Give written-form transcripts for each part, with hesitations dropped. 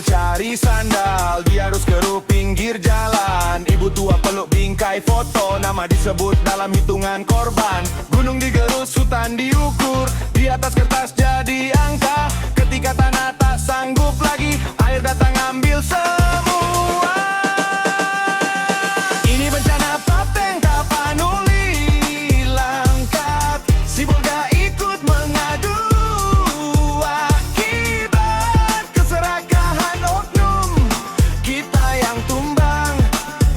cari sandal, dia harus ke pinggir jalan. Ibu tua peluk bingkai foto, nama disebut dalam hitungan korban. Gunung digerus, hutan diukur, di atas kertas jadi angka. Ketika tanah tak sanggup lagi, air datang ambil semua. Ini bencana Papeng Tapanuli Langkat, Sibolga ikut mengadu akibat keserakahan oknum. Kita yang tumbang,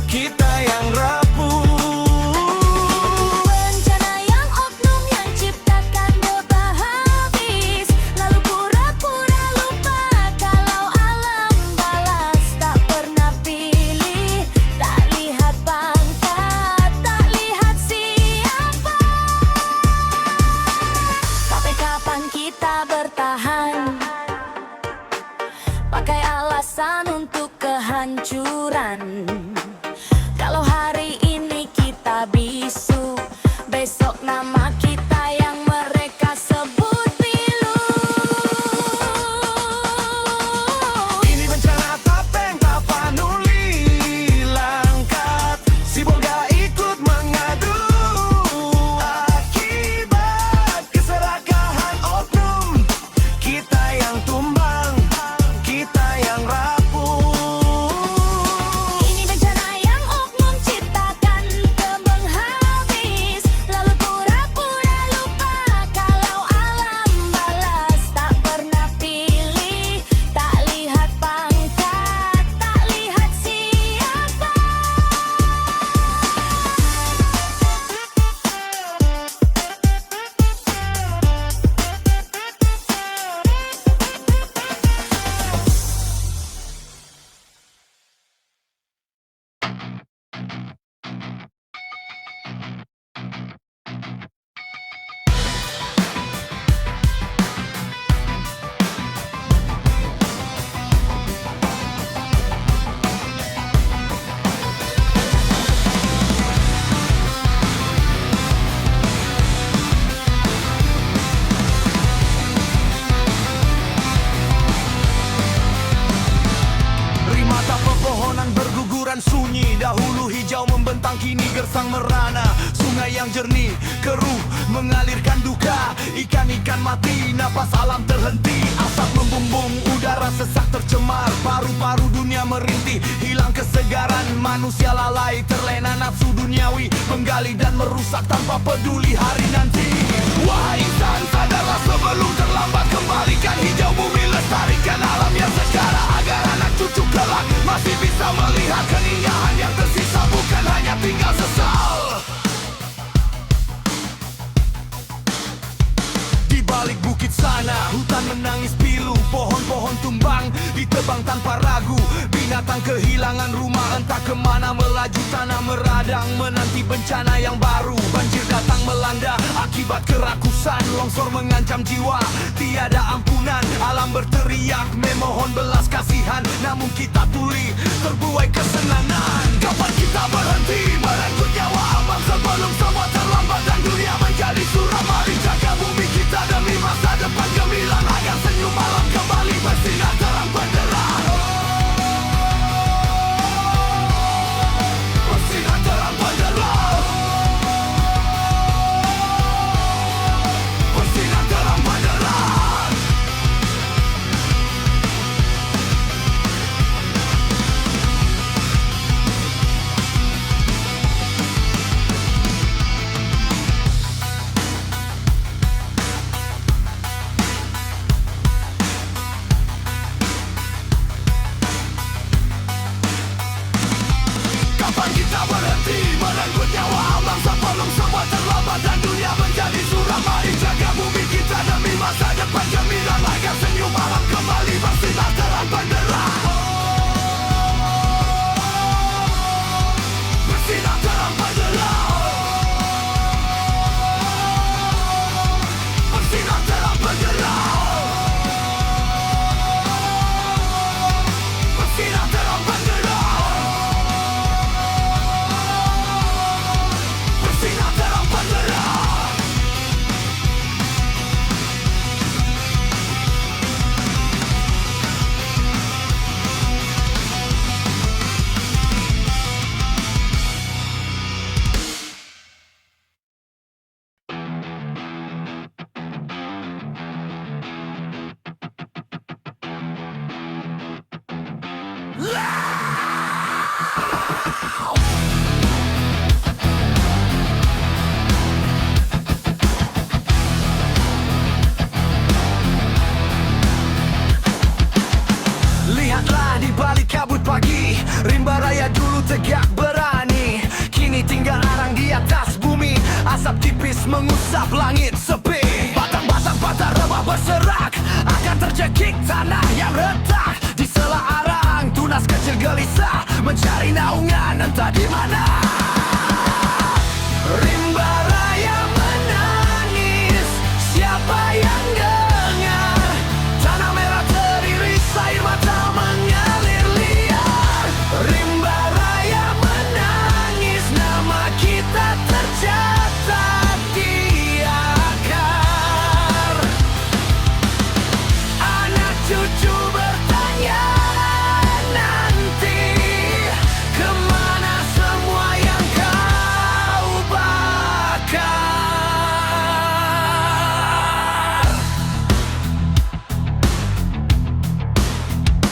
kita yang rapuh. Bencana yang oknum yang ciptakan bebah habis, lalu pura-pura lupa kalau alam balas. Tak pernah pilih, tak lihat pangkat, tak lihat siapa. Sampai kapan kita bertahan? Pakai alasan untuk kehancuran. Kalau hari ini kita bisu, besok nama kita yang mereka sebut pilu. Ini bencana Papeng Tapanuli Langkat, Sibolga ikut mengadu akibat keserakahan oknum. Kita yang tumbang, kita yang rapuh. Ini bencana yang oknum ciptakan kembang habis, lalu pura-pura lupa kalau alam balas. Tak pernah pilih, tak lihat pangkat, tak lihat siapa. Rimata pepohonan berguguran sunyi, dahulu hijau membentang kini gersang merana. Sungai yang jernih, keruh, mengalirkan duka. Ikan-ikan mati, napas alam terhenti. Asap membumbung, udara sesak tercemar. Paru-paru dunia merintih, hilang kesegaran. Manusia lalai, terlena nafsu duniawi, menggali dan merusak tanpa peduli hari nanti. Wahai insan, sadarlah sebelum terlambat. Kembalikan hijau bumi, lestarikan alam yang secara, agar anak cucu kelak masih bisa melihat keindahan yang tersisa, bukan hanya tinggal sesal. Di balik bukit sana, hutan menangis pilu, pohon-pohon tumbang, ditebang tanpa ragu. Binatang kehilangan rumah, entah kemana melaju, tanah meradang, menanti bencana yang baru. Banjir datang melanda, akibat kerakusan, longsor mengancam jiwa, tiada ampunan. Alam berteriak, memohon belas kasihan, namun kita tuli, terbuai kesenangan. Kapan kita berhenti merenggut nyawa abang sebelum semua terlambat dan dunia menjadi suram? Mari jaga bumi kita demi masa depan gemilang, agar senyum malam kembali bersinar terang benderang. Bersinar terang benderang. Bersinar terang benderang. Lihatlah di balik kabut pagi, rimba raya dulu tegak berani, kini tinggal arang di atas bumi. Asap tipis mengusap langit sepi, batang-batang patah rebah berserak, akan terjekik tanah yang retak. Di sela arang tunas kecil gelisah, mencari naungan entah di mana. Rimba raya menangis, siapa yang dengar? Tanah merah teriris, air mata mengalir liar. Rimba raya menangis, nama kita tercatat di akar. Anak cucu bertanya nanti, kemana semua yang kau bakar?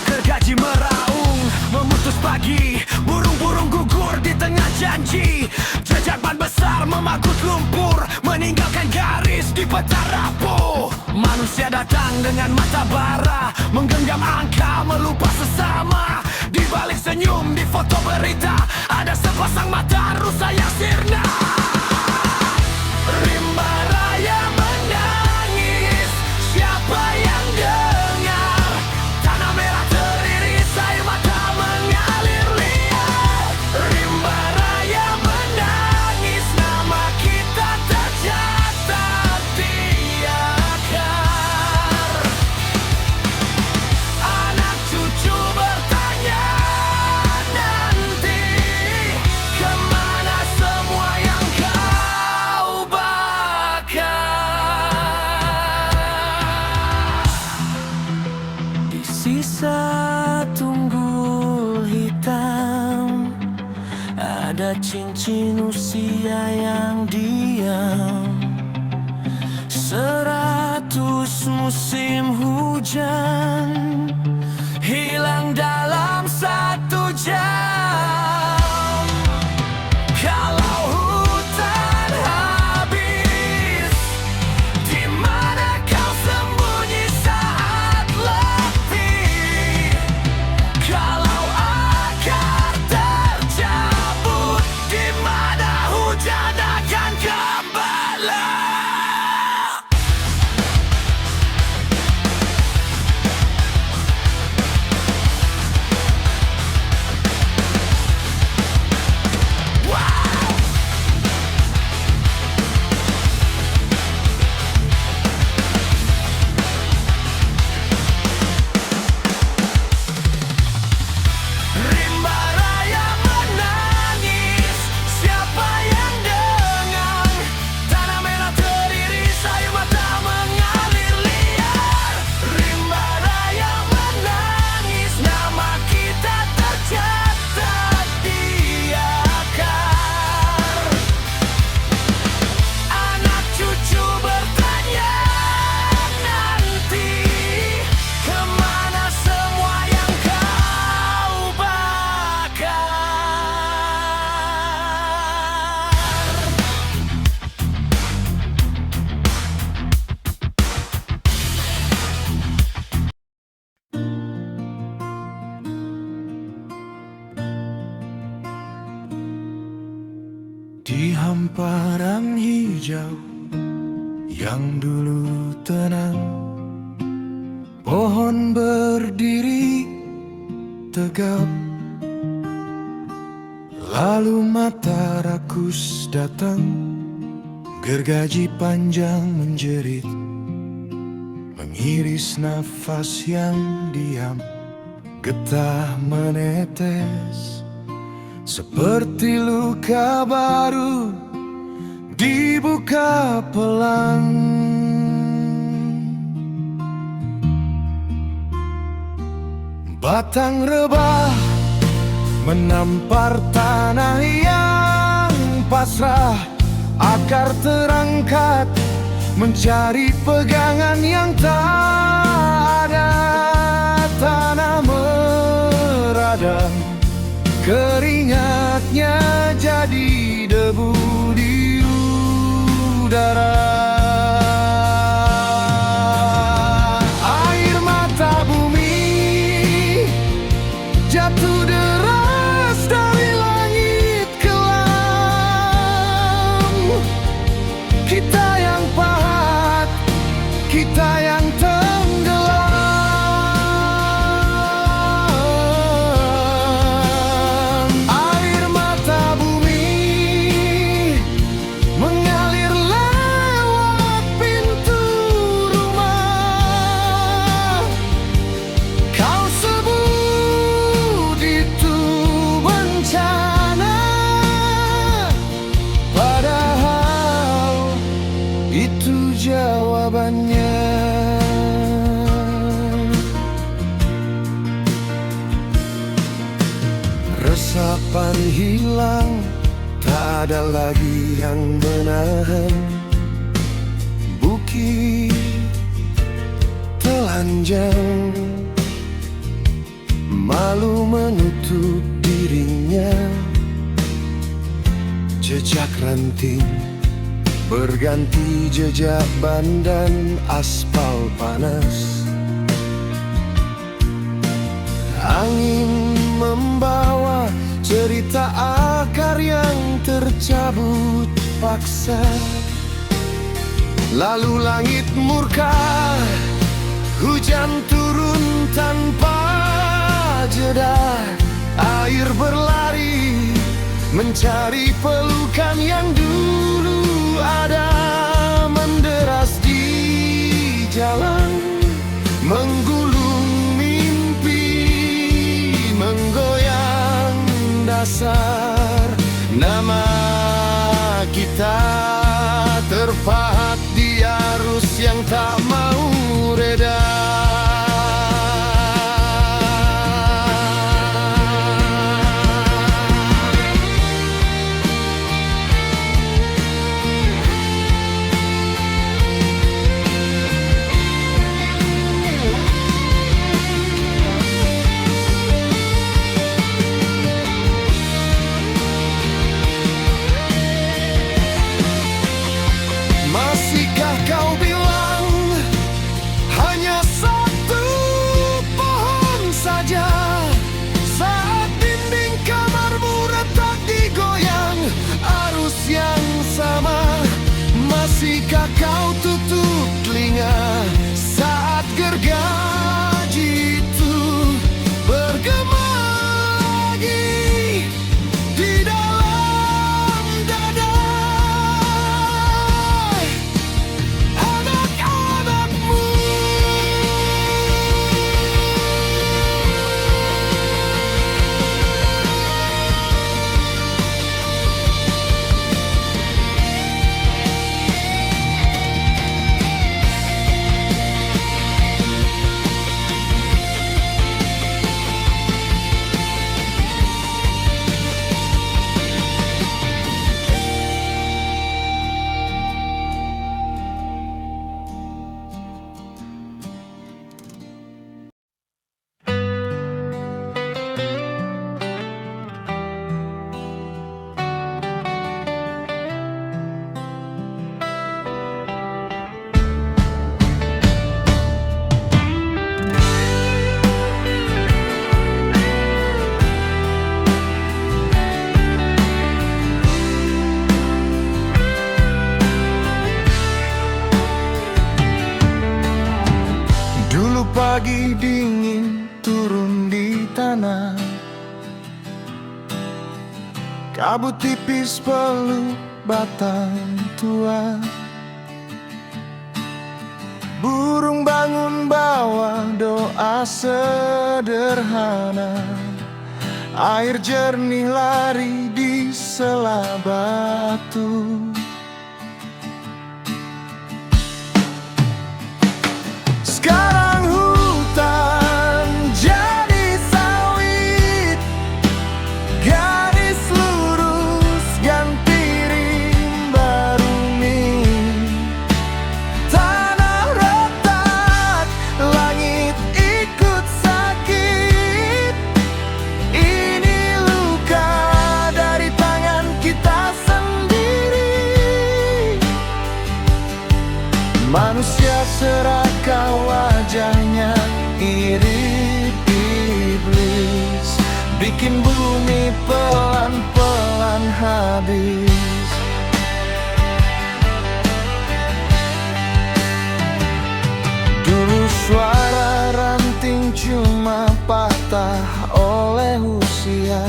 Gergaji meraung, memutus pagi, burung-burung gugur di tengah janji. Jejak ban besar memagut lumpur, meninggalkan garis di peta rapuh. Manusia datang dengan mata bara, menggenggam angka, melupa sesama. Di balik senyum di foto berita, ada sepasang mata rusa yang sirna. Rimba raya menangis, siapa yang dengar? Tanah merah teriris, air mata mengalir liar. Rimba raya menangis, nama kita tercatat di akar. Anak cucu bertanya nanti, kemana semua yang kau bakar? Di sisa tunggul hitam, ada cincin usia yang diam. 100 musim hujan hilang dalam 1 jam. Kalau hutan habis, di mana kau sembunyi saat letih? Kalau akar tercabut, di mana hujan akan kembali? Rimba raya menangis, siapa yang dengar? Tanah merah teriris, air mata mengalir liar. Rimba raya menangis, nama kita tercatat di akar. Anak cucu bertanya nanti, kemana semua yang kau bakar? Di hamparan hijau yang dulu tenang, pohon berdiri tegap. Lalu mata rakus datang, gergaji panjang menjerit, mengiris nafas yang diam. Getah menetes seperti luka baru dibuka pelan. Batang rebah menampar tanah yang pasrah, akar terangkat mencari pegangan yang tak ada. Tanah merah padam, keringatnya jadi debu di udara. Air mata bumi jatuh deras dari langit kelam. Kita yang pahat, kita yang tenggelam. Air mata bumi mengalir lewat pintu rumah. Kau sebut itu bencana, padahal itu jawabannya. Resapan hilang, tak ada lagi yang menahan. Bukit telanjang, malu menutup dirinya. Jejak ranting berganti jejak ban dan aspal panas. Angin membawa cerita akar yang tercabut paksa. Lalu langit murka, hujan turun tanpa jeda. Air berlari mencari pelukan yang dulu ada. Menderas di jalan, menggulung mimpi, menggoyang dasar. Nama kita terpahat di arus yang tak mau reda. Masihkah kau bilang hanya satu pohon saja, saat dinding kamarmu retak digoyang arus yang sama? Masihkah kau tutup telinga saat gergaji itu bergema lagi di dalam dada anak-anakmu? Dulu pagi dingin turun di tanah, kabut tipis peluk batang tua. Burung bangun bawa doa sederhana, air jernih lari di sela batu. Sekarang hutan jadi sawit, garis lurus ganti rimba rumit. Tanah retak, langit ikut sakit, Manusia serakah wajahnya mirip iblis, bikin bumi pelan-pelan habis. Dulu suara ranting cuma patah oleh usia,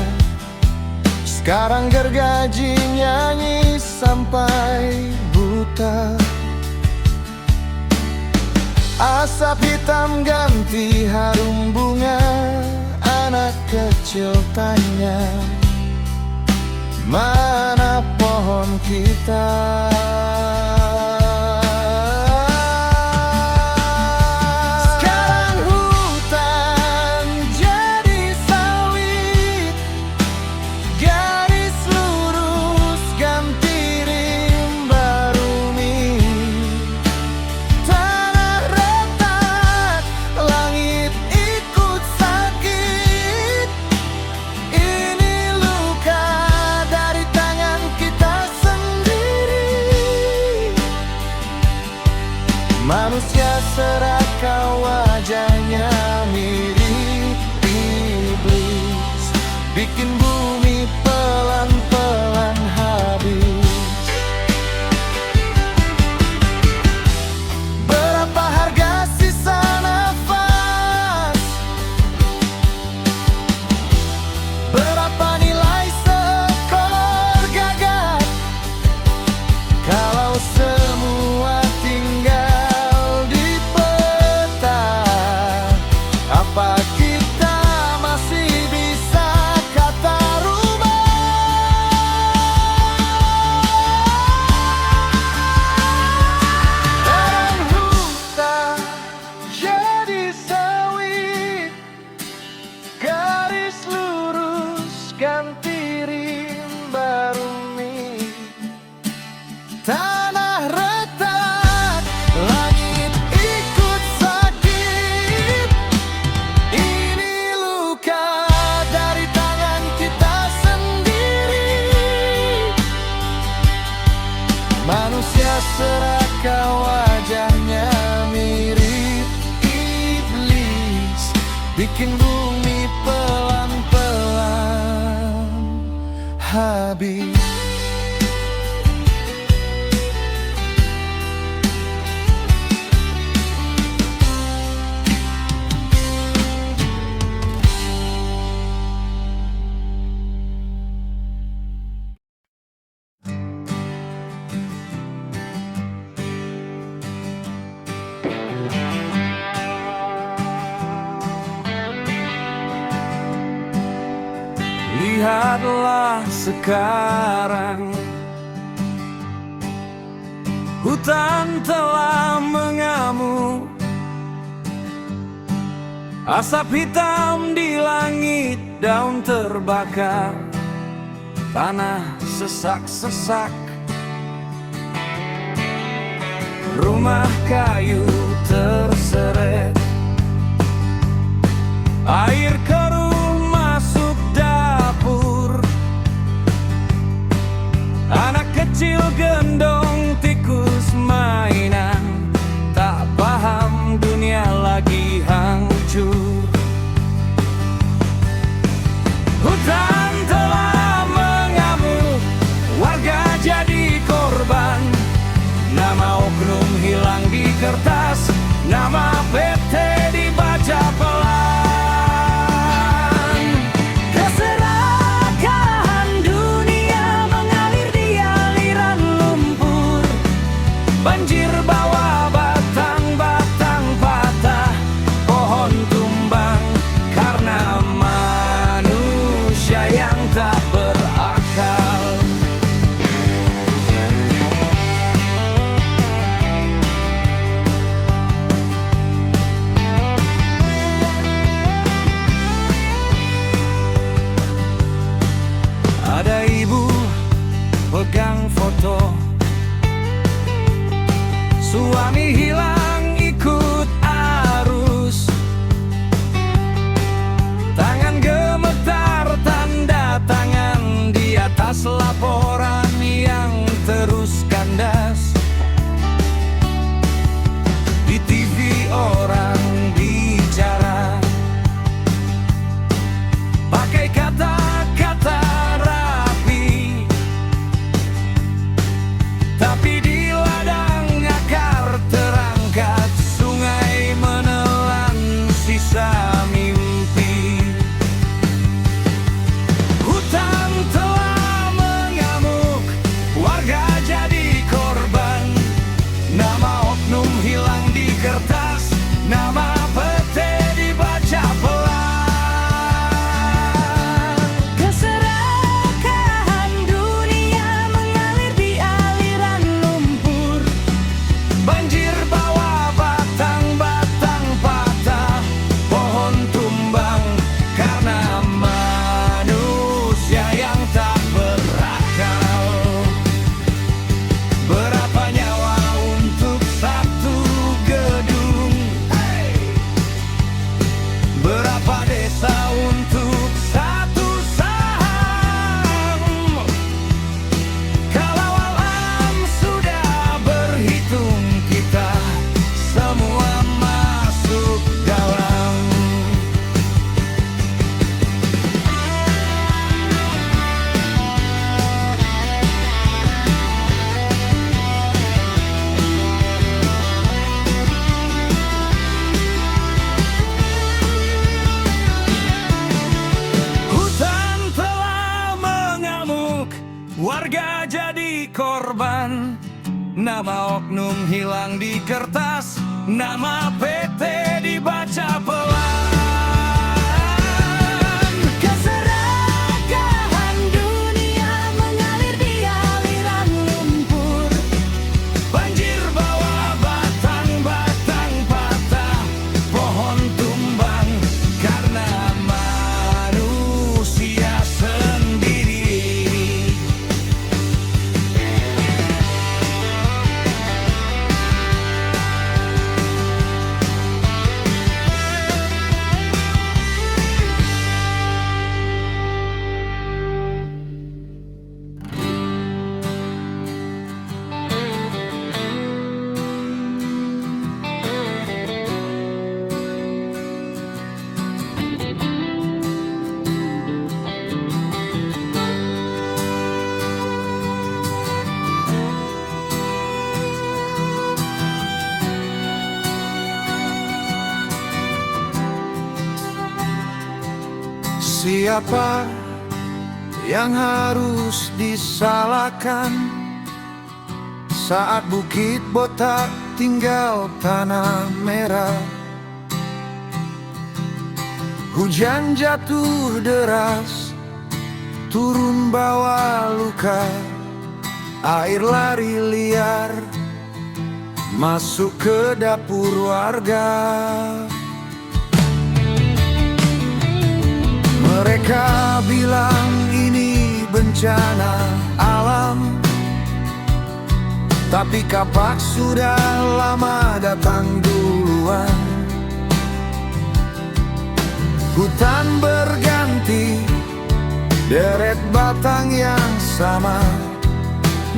sekarang gergaji nyanyi sampai buta. Asap hitam ganti harum bunga, anak kecil tanya, mana pohon kita? Sekarang hutan jadi sawit, garis lurus ganti rimba rumi. Tanah retak, langit ikut sakit. Ini luka dari tangan kita sendiri. Manusia serakah wajahnya mirip iblis, bikin bumi pelan-pelan habis. Berapa harga sisa nafas? Berapa nilai seekor gagak? Kalau semua tinggal di peta, apa kita masih bisa kata rubah? Dan hutan jadi sawit, garis lurus ganti rimba rumi. Tanah retak, langit ikut sakit. Ini luka dari tangan kita sendiri. Manusia serakah wajahnya mirip iblis, bikin bumi pelan-pelan habis. Lihatlah sekarang, hutan telah mengamuk, asap hitam di langit, daun terbakar, tanah sesak-sesak. Rumah kayu terseret, air keruh masuk dapur. Anak kecil gendong tikus mainan, tak paham dunia lagi hancur. Hutan telah mengamuk, warga jadi korban. Nama oknum hilang di kertas, nama PT dibaca pelan. Keserakahan dunia mengalir di aliran lumpur. Banjir bawa batang-batang patah, pohon tumbang karena manusia yang tak berakal. Ada ibu pegang foto, suami hilang ikut arus. Tangan gemetar, tanda tangan di atas laporan yang terus kandas. kertas, nama pete dibaca pelan. Keserakahan dunia mengalir di aliran lumpur. Banjir bawa batang-batang patah, pohon tumbang karena manusia yang tak berakal. Berapa nyawa untuk satu gedung? Berapa desa untuk satu saham? Kalau alam sudah berhitung, kita semua masuk dalam. Hutan telah mengamuk, warga jadi korban. Nama oknum hilang di kertas, nama PT dibaca pelan. Keserakahan dunia mengalir di aliran lumpur. Banjir bawa batang-batang patah, pohon tumbang karena manusia sendiri. Siapa yang harus disalahkan saat bukit botak tinggal tanah merah? Hujan jatuh deras, turun bawa luka, air lari liar masuk ke dapur warga. Mereka bilang ini bencana alam, tapi kapak sudah lama datang duluan. Hutan berganti, deret batang yang sama,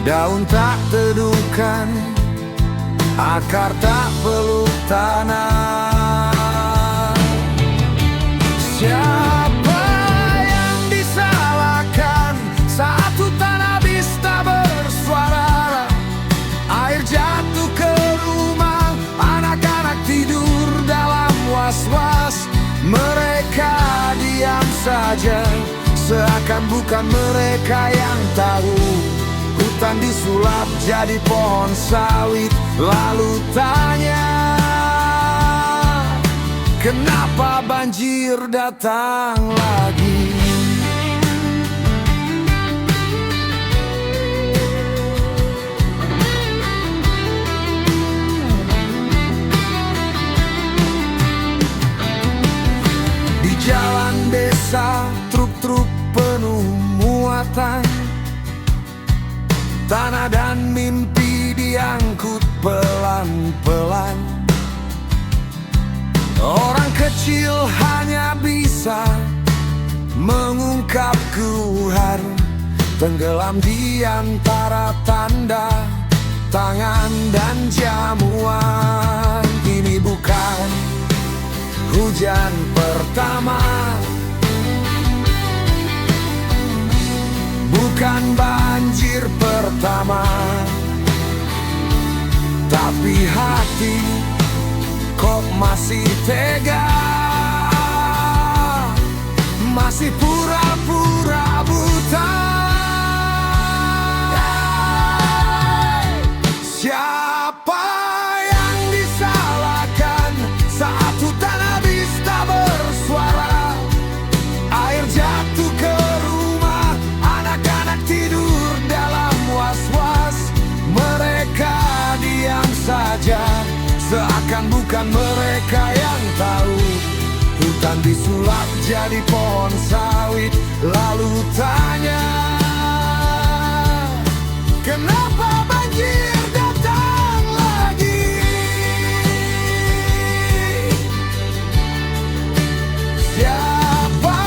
daun tak teduhkan, akar tak peluk tanah. Siapa yang disalahkan saat hutan habis tak bersuara? Air jatuh ke rumah, anak-anak tidur dalam was-was. Mereka diam saja, seakan bukan mereka yang tahu. Hutan disulap jadi pohon sawit, lalu tanya, kenapa banjir datang lagi? Di jalan desa, truk-truk penuh muatan, tanah dan mimpi diangkut pelan-pelan. Orang kecil hanya bisa mengungkap keluhan, tenggelam di antara tanda tangan dan jamuan. Ini bukan hujan pertama, bukan banjir pertama, tapi hati kok masih tega, masih pura-pura buta. Siapa yang disalahkan saja, seakan bukan mereka yang tahu. Hutan disulap jadi pohon sawit, lalu tanya, kenapa banjir datang lagi? Siapa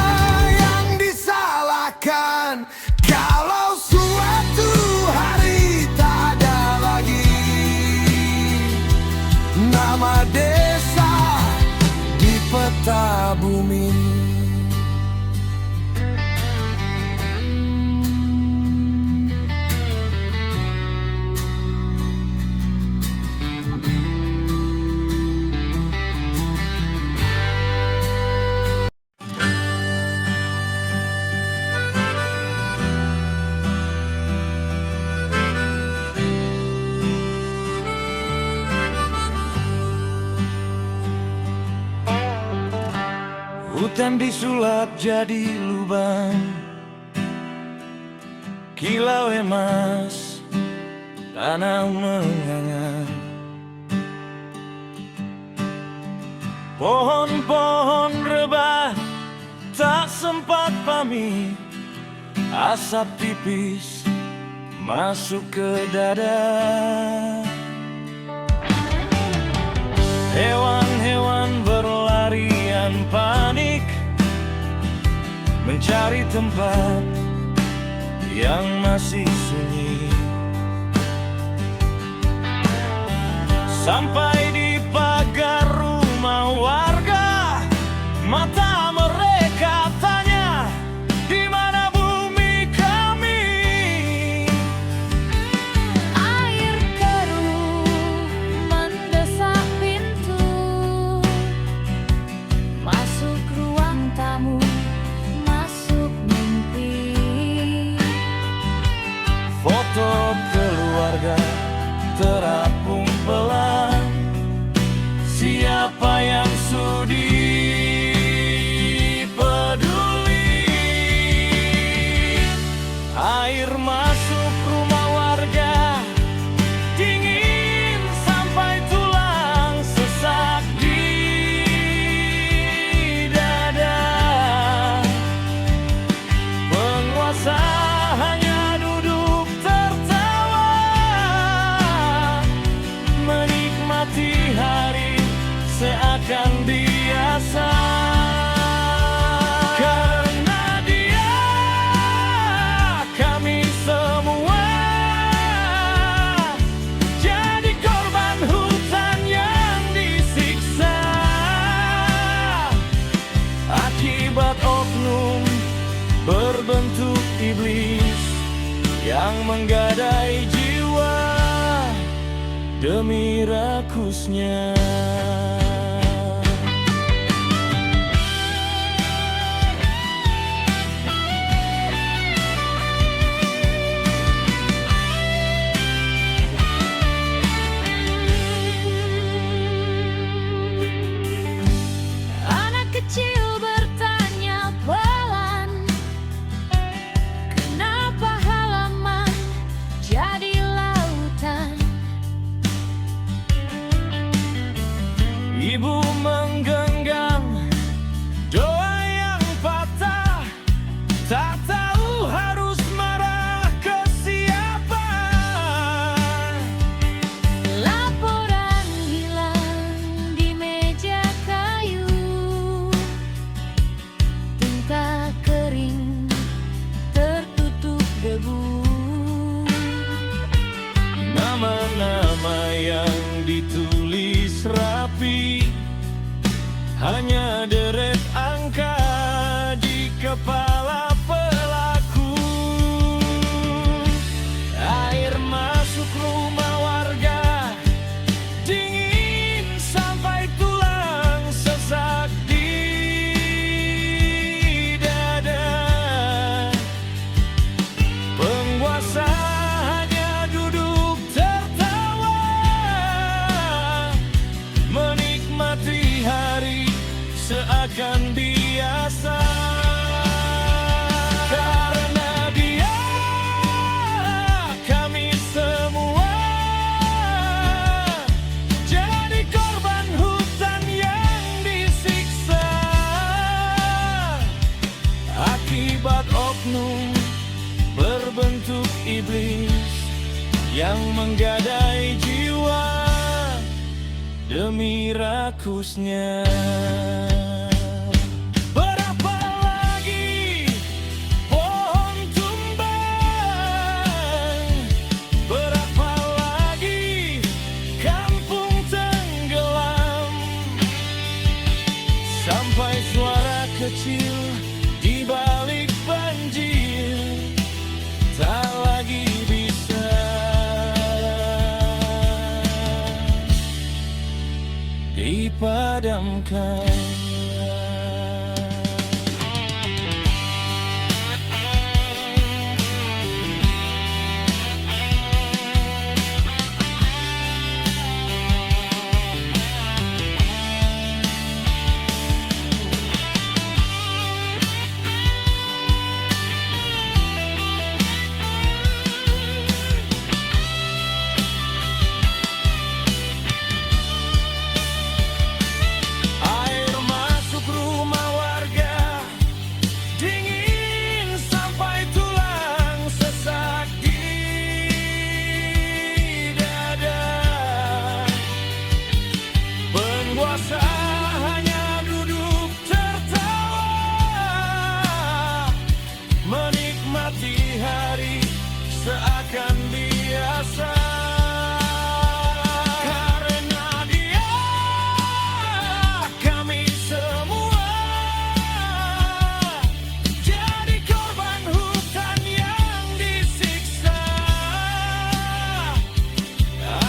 yang disalahkan kalau suatu hari tak ada lagi nama desa di peta bumi? Hutan disulap jadi lubang, kilau emas, tanah menganga. Pohon-pohon rebah tak sempat pamit, asap tipis masuk ke dada. Hewan-hewan berlarian panik mencari tempat yang masih sunyi. Sampai di pagar rumah warga, mata mereka tanya, di mana bumi kami? Air keruh mendesak pintu, masuk ruang tamu, masuk mimpi. Foto keluarga terapung pelan, siapa yang sudi peduli? Air masuk rumah warga, dingin sampai tulang, sesak di dada. Penguasa hanya duduk tertawa, menikmati hari seakan biasa. Karena dia, kami semua jadi korban hutan yang disiksa, akibat oknum berbentuk iblis yang menggadai jiwa demi rakusnya. Anak kecil bertanya pelan, kenapa halaman jadi lautan? Ibu menggenggam doa yang patah, tak tahu harus marah ke siapa. Laporan hilang di meja kayu, tinta kering tertutup debu. Nama-nama yang ditulis rapi, hanya deret angka di kepala pelaku. Air masuk rumah warga, dingin sampai tulang, sesak di dada. Penguasa hanya duduk tertawa, menikmati hari seakan biasa. Karena dia, kami semua yang menggadai jiwa demi rakusnya. Berapa lagi pohon tumbang, berapa lagi kampung tenggelam, sampai suara kecil di balik banjir tak lagi bisa dipadamkan. Air masuk rumah warga, dingin sampai tulang, sesak di dada. Penguasa hanya duduk tertawa, menikmati hari seakan biasa. Karena dia, kami semua jadi korban hutan yang disiksa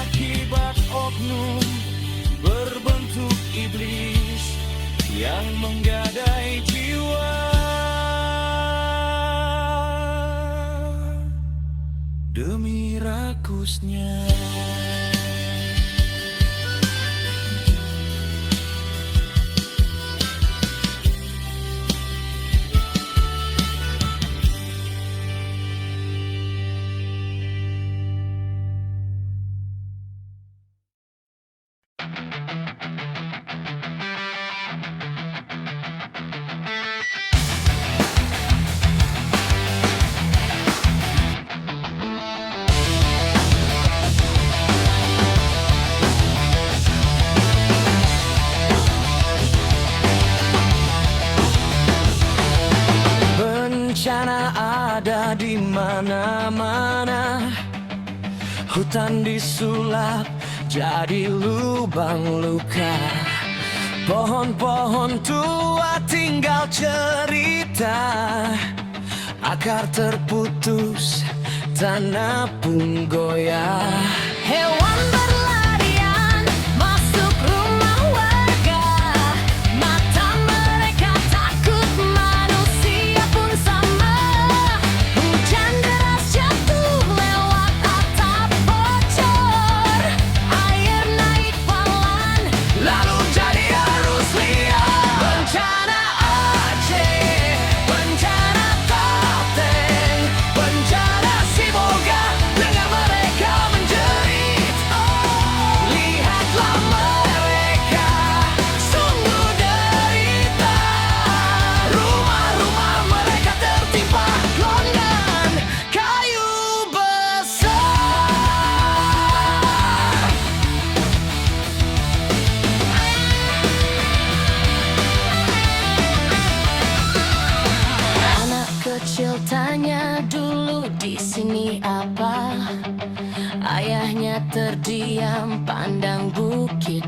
akibat oknum berbentuk iblis yang menggadai jiwa demi rakusnya. Bencana ada di mana-mana, hutan disulap jadi lubang luka. Pohon-pohon tua tinggal cerita, akar terputus, tanah pun goyah. Hewan berlarian masuk rumah warga, mata mereka takut, manusia pun sama. Hujan deras jatuh lewat atap bocor, air naik pelan lalu jadi arus liar. Bencana Aceh, bencana Kalteng, bencana Sibolga, dengar mereka menjerit. Lihatlah mereka sungguh derita, rumah-rumah mereka tertimpa gongan kayu besar. Anak kecil tanya dulu di sini apa, ayahnya terdiam pandang bukit